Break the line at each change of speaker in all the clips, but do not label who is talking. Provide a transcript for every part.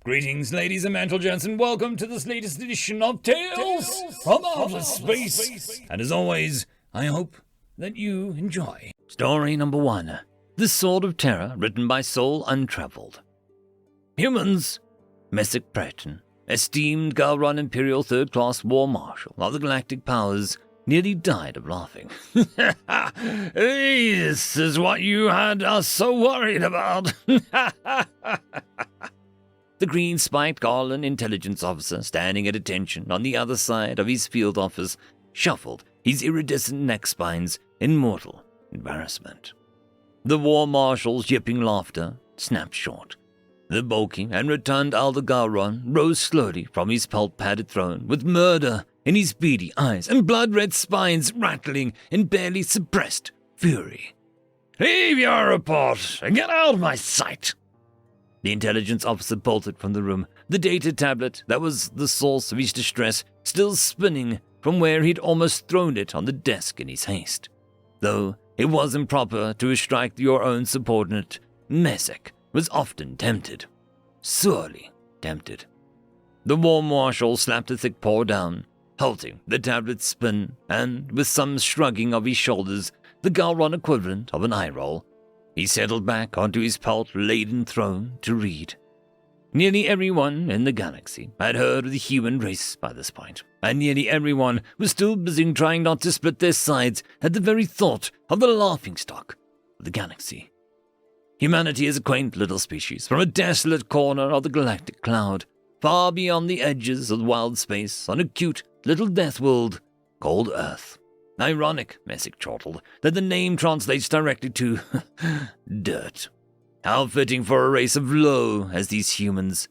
Greetings, ladies and gentlemen, and welcome to this latest edition of Tales from Outer Space. And as always, I hope that you enjoy. Story number 1. The Sword of Terra, written by Soul Untraveled. Humans. Messick Breton, esteemed Galron Imperial Third-Class War Marshal of the Galactic Powers, nearly died of laughing. This is what you had us so worried about. The green-spiked Garland intelligence officer, standing at attention on the other side of his field office, shuffled his iridescent neck spines in mortal embarrassment. The war marshal's yipping laughter snapped short. The bulky and rotund Aldegaron rose slowly from his pelt-padded throne with murder in his beady eyes and blood-red spines rattling in barely suppressed fury. "Leave your report and get out of my sight!" The intelligence officer bolted from the room, the data tablet that was the source of his distress still spinning from where he'd almost thrown it on the desk in his haste. Though it was improper to strike your own subordinate, Messick was often tempted. Sorely tempted. The war marshal slapped a thick paw down, halting the tablet's spin, and with some shrugging of his shoulders, the Galron equivalent of an eye roll, he settled back onto his pelt-laden throne to read. Nearly everyone in the galaxy had heard of the human race by this point, and nearly everyone was still busy trying not to split their sides at the very thought of the laughingstock of the galaxy. Humanity is a quaint little species from a desolate corner of the galactic cloud, far beyond the edges of wild space on a cute little death world called Earth. Ironic, Messick chortled, that the name translates directly to dirt. How fitting for a race of low as these humans.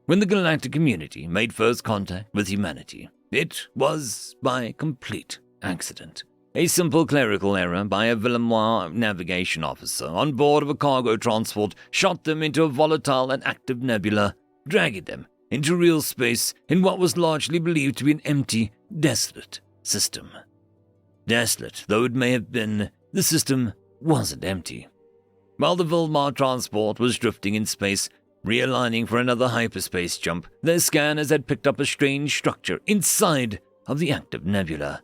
When the galactic community made first contact with humanity, it was by complete accident. A simple clerical error by a Villanois navigation officer on board of a cargo transport shot them into a volatile and active nebula, dragging them into real space in what was largely believed to be an empty, desolate system. Desolate though it may have been, the system wasn't empty. While the Vilmar transport was drifting in space, realigning for another hyperspace jump, their scanners had picked up a strange structure inside of the active nebula.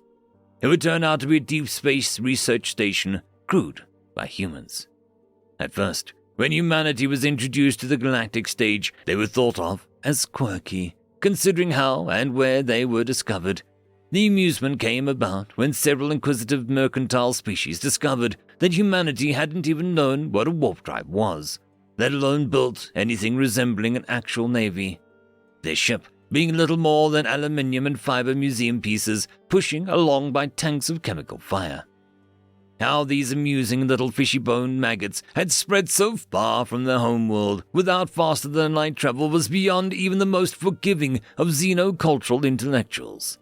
It would turn out to be a deep space research station crewed by humans. At first, when humanity was introduced to the galactic stage, they were thought of as quirky, considering how and where they were discovered. The amusement came about when several inquisitive mercantile species discovered that humanity hadn't even known what a warp drive was, let alone built anything resembling an actual navy. Their ship being little more than aluminium and fiber museum pieces pushing along by tanks of chemical fire. How these amusing little fishy-bone maggots had spread so far from their homeworld without faster-than-light travel was beyond even the most forgiving of xenocultural intellectuals.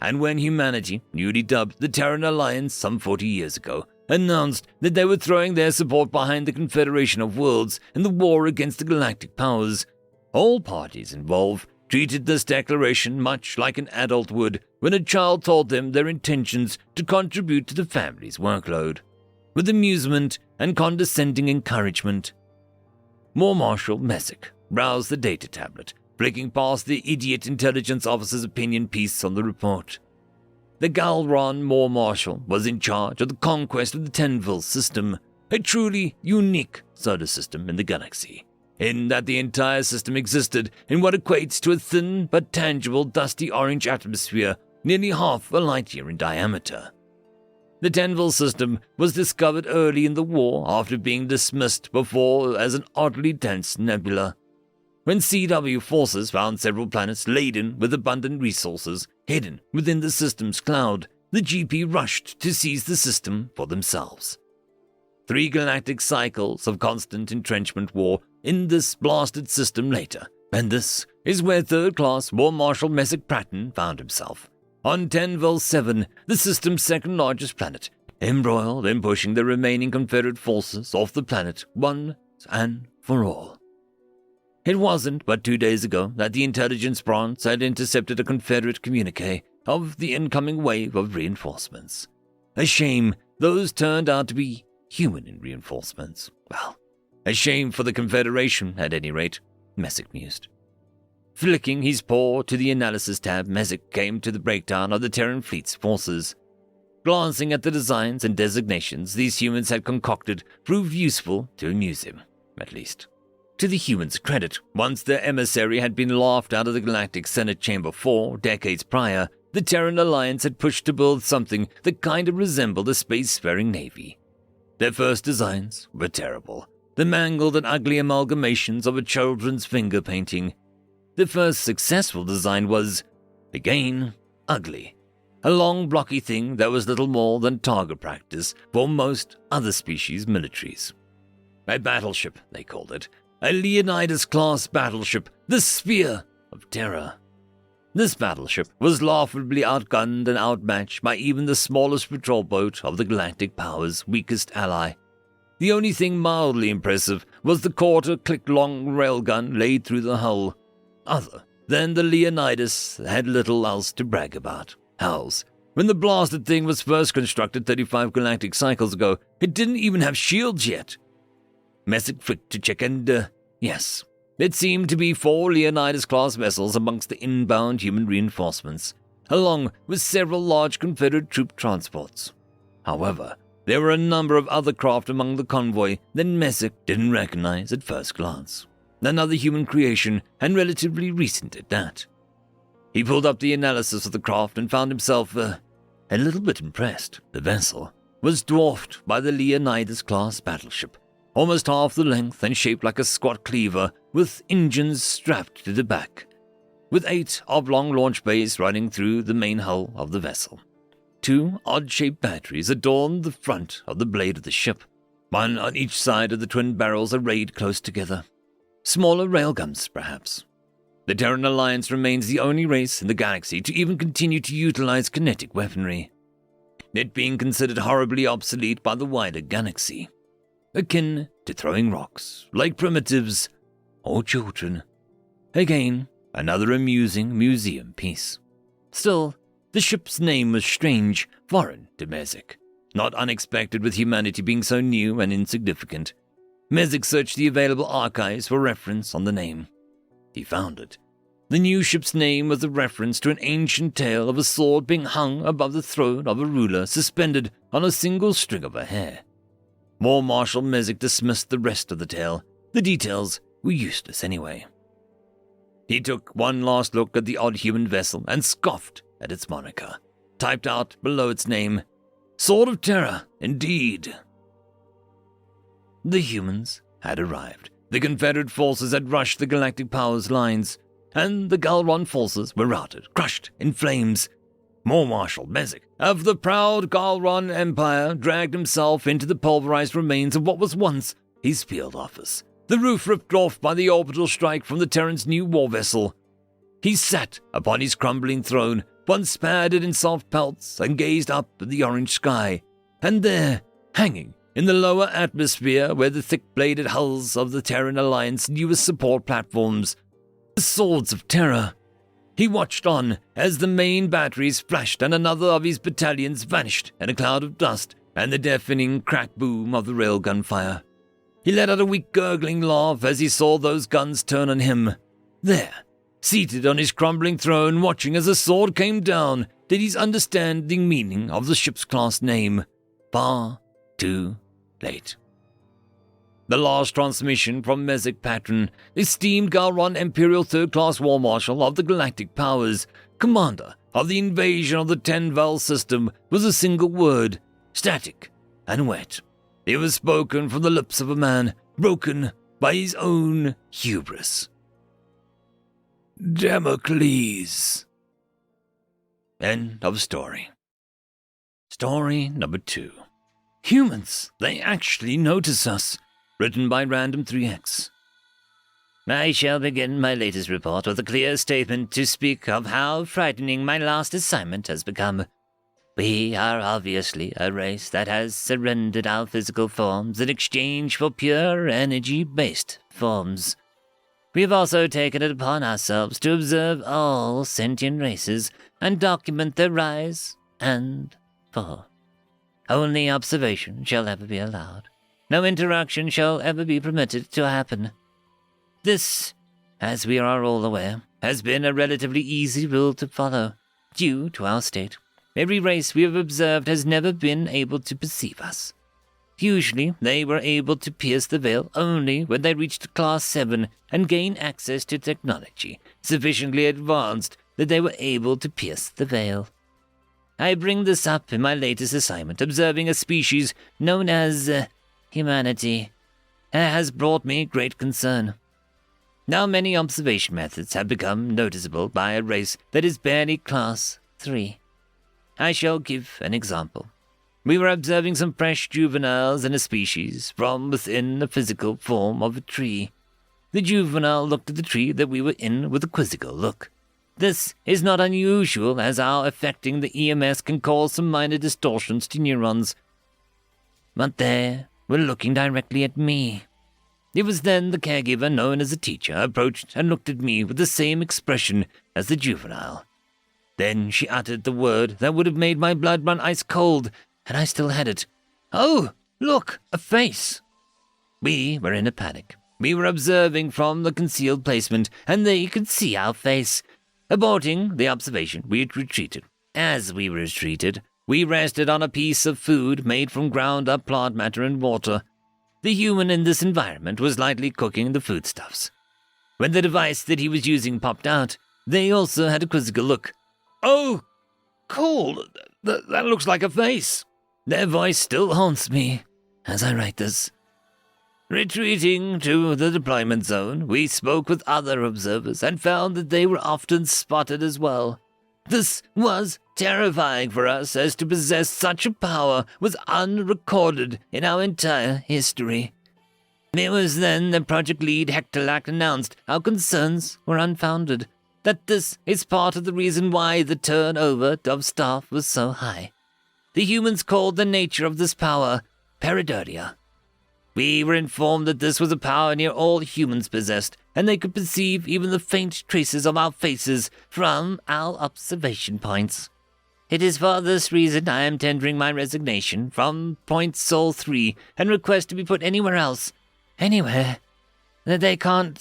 And when humanity, newly dubbed the Terran Alliance some 40 years ago, announced that they were throwing their support behind the Confederation of Worlds in the war against the galactic powers, all parties involved treated this declaration much like an adult would when a child told them their intentions to contribute to the family's workload, with amusement and condescending encouragement. War Marshal Messick browsed the data tablet, flicking past the idiot intelligence officer's opinion piece on the report. The Galron War Marshal was in charge of the conquest of the Tenville system, a truly unique solar system in the galaxy, in that the entire system existed in what equates to a thin but tangible dusty orange atmosphere nearly half a light year in diameter. The Tenville system was discovered early in the war after being dismissed before as an oddly dense nebula. When CW forces found several planets laden with abundant resources hidden within the system's cloud, the GP rushed to seize the system for themselves. 3 galactic cycles of constant entrenchment war in this blasted system later, and this is where third-class War Marshal Messick Breton found himself. On Tenville 7, the system's second-largest planet, embroiled in pushing the remaining Confederate forces off the planet once and for all. It wasn't but 2 days ago that the intelligence branch had intercepted a Confederate communique of the incoming wave of reinforcements. A shame those turned out to be human reinforcements. Well, a shame for the Confederation, at any rate. Messick mused. Flicking his paw to the analysis tab, Messick came to the breakdown of the Terran fleet's forces. Glancing at the designs and designations these humans had concocted proved useful to amuse him, at least. To the humans' credit, once their emissary had been laughed out of the Galactic Senate Chamber 4 decades prior, the Terran Alliance had pushed to build something that kind of resembled a spacefaring navy. Their first designs were terrible, the mangled and ugly amalgamations of a children's finger painting. The first successful design was, again, ugly. A long, blocky thing that was little more than target practice for most other species' militaries. A battleship, they called it. A Leonidas-class battleship, the Spear of Terra. This battleship was laughably outgunned and outmatched by even the smallest patrol boat of the Galactic Power's weakest ally. The only thing mildly impressive was the quarter-click-long railgun laid through the hull. Other than the Leonidas had little else to brag about. Hells, when the blasted thing was first constructed 35 galactic cycles ago, it didn't even have shields yet. Messick flicked to check and, yes, it seemed to be 4 Leonidas-class vessels amongst the inbound human reinforcements, along with several large Confederate troop transports. However, there were a number of other craft among the convoy that Messick didn't recognize at first glance. Another human creation, and relatively recent at that. He pulled up the analysis of the craft and found himself a little bit impressed. The vessel was dwarfed by the Leonidas-class battleship, almost half the length and shaped like a squat cleaver with engines strapped to the back, with 8 oblong launch bays running through the main hull of the vessel. 2 odd-shaped batteries adorned the front of the blade of the ship, one on each side of the twin barrels arrayed close together. Smaller railguns, perhaps. The Terran Alliance remains the only race in the galaxy to even continue to utilize kinetic weaponry, it being considered horribly obsolete by the wider galaxy, akin to throwing rocks, like primitives or children. Again, another amusing museum piece. Still, the ship's name was strange, foreign to Messick, not unexpected with humanity being so new and insignificant. Messick searched the available archives for reference on the name. He found it. The new ship's name was a reference to an ancient tale of a sword being hung above the throat of a ruler suspended on a single string of her hair. War Marshal Messick dismissed the rest of the tale. The details were useless anyway. He took one last look at the odd human vessel and scoffed at its moniker, typed out below its name, Sword of Terra, indeed. The humans had arrived. The Confederate forces had rushed the Galactic Power's lines, and the Galron forces were routed, crushed in flames. War Marshal Messick of the proud Galron Empire dragged himself into the pulverized remains of what was once his field office, the roof ripped off by the orbital strike from the Terran's new war vessel. He sat upon his crumbling throne, once padded in soft pelts, and gazed up at the orange sky, and there, hanging in the lower atmosphere where the thick-bladed hulls of the Terran Alliance newest support platforms, the Swords of Terra. He watched on as the main batteries flashed and another of his battalions vanished in a cloud of dust and the deafening crack boom of the railgun fire. He let out a weak gurgling laugh as he saw those guns turn on him. There, seated on his crumbling throne, watching as the sword came down, did he understand the meaning of the ship's class name. Far too late. The last transmission from Messick Patron, esteemed Galron Imperial Third-Class War Marshal of the Galactic Powers, commander of the invasion of the Ten-Val system, was a single word, static and wet. It was spoken from the lips of a man broken by his own hubris. Damocles. End of story. Story number 2. Humans, they actually notice us. Written by Random 3X. I shall begin my latest report with a clear statement to speak of how frightening my last assignment has become. We are obviously a race that has surrendered our physical forms in exchange for pure energy-based forms. We have also taken it upon ourselves to observe all sentient races and document their rise and fall. Only observation shall ever be allowed. No interaction shall ever be permitted to happen. This as we are all aware, has been a relatively easy rule to follow, due to our state. Every race we have observed has never been able to perceive us. Usually, they were able to pierce the veil only when they reached Class 7 and gained access to technology sufficiently advanced that they were able to pierce the veil. I bring this up in my latest assignment, observing a species known as Humanity. It has brought me great concern. Now many observation methods have become noticeable by a race that is barely Class 3. I shall give an example. We were observing some fresh juveniles in a species from within the physical form of a tree. The juvenile looked at the tree that we were in with a quizzical look. This is not unusual, as our affecting the EMS can cause some minor distortions to neurons. But they were looking directly at me. It was then the caregiver, known as a teacher, approached and looked at me with the same expression as the juvenile. Then she uttered the word that would have made my blood run ice cold, and I still had it. "Oh, look, a face!" We were in a panic. We were observing from the concealed placement, and they could see our face. Aborting the observation, we had retreated. As we retreated, we rested on a piece of food made from ground-up plant matter and water. The human in this environment was lightly cooking the foodstuffs. When the device that he was using popped out, they also had a quizzical look. "Oh, cool, that looks like a face." Their voice still haunts me as I write this. Retreating to the deployment zone, we spoke with other observers and found that they were often spotted as well. This was terrifying for us, as to possess such a power was unrecorded in our entire history. It was then that Project Lead Hectorlac announced our concerns were unfounded, that this is part of the reason why the turnover of staff was so high. The humans called the nature of this power pareidolia. We were informed that this was a power near all humans possessed, and they could perceive even the faint traces of our faces from our observation points. It is for this reason I am tendering my resignation from Point Sol 3 and request to be put anywhere else, anywhere, that they can't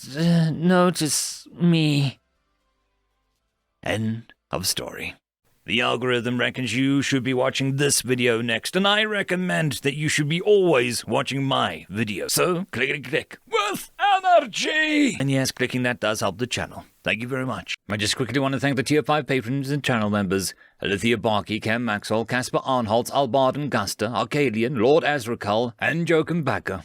notice me. End of story. The algorithm reckons you should be watching this video next, and I recommend that you should be always watching my video. So, click with energy! And yes, clicking that does help the channel. Thank you very much. I just quickly want to thank the Tier 5 patrons and channel members: Alithia Barkey, Cam Maxwell, Casper Arnholtz, Albarden Guster, Arcadian, Lord Azrakal, and Joachim Backer.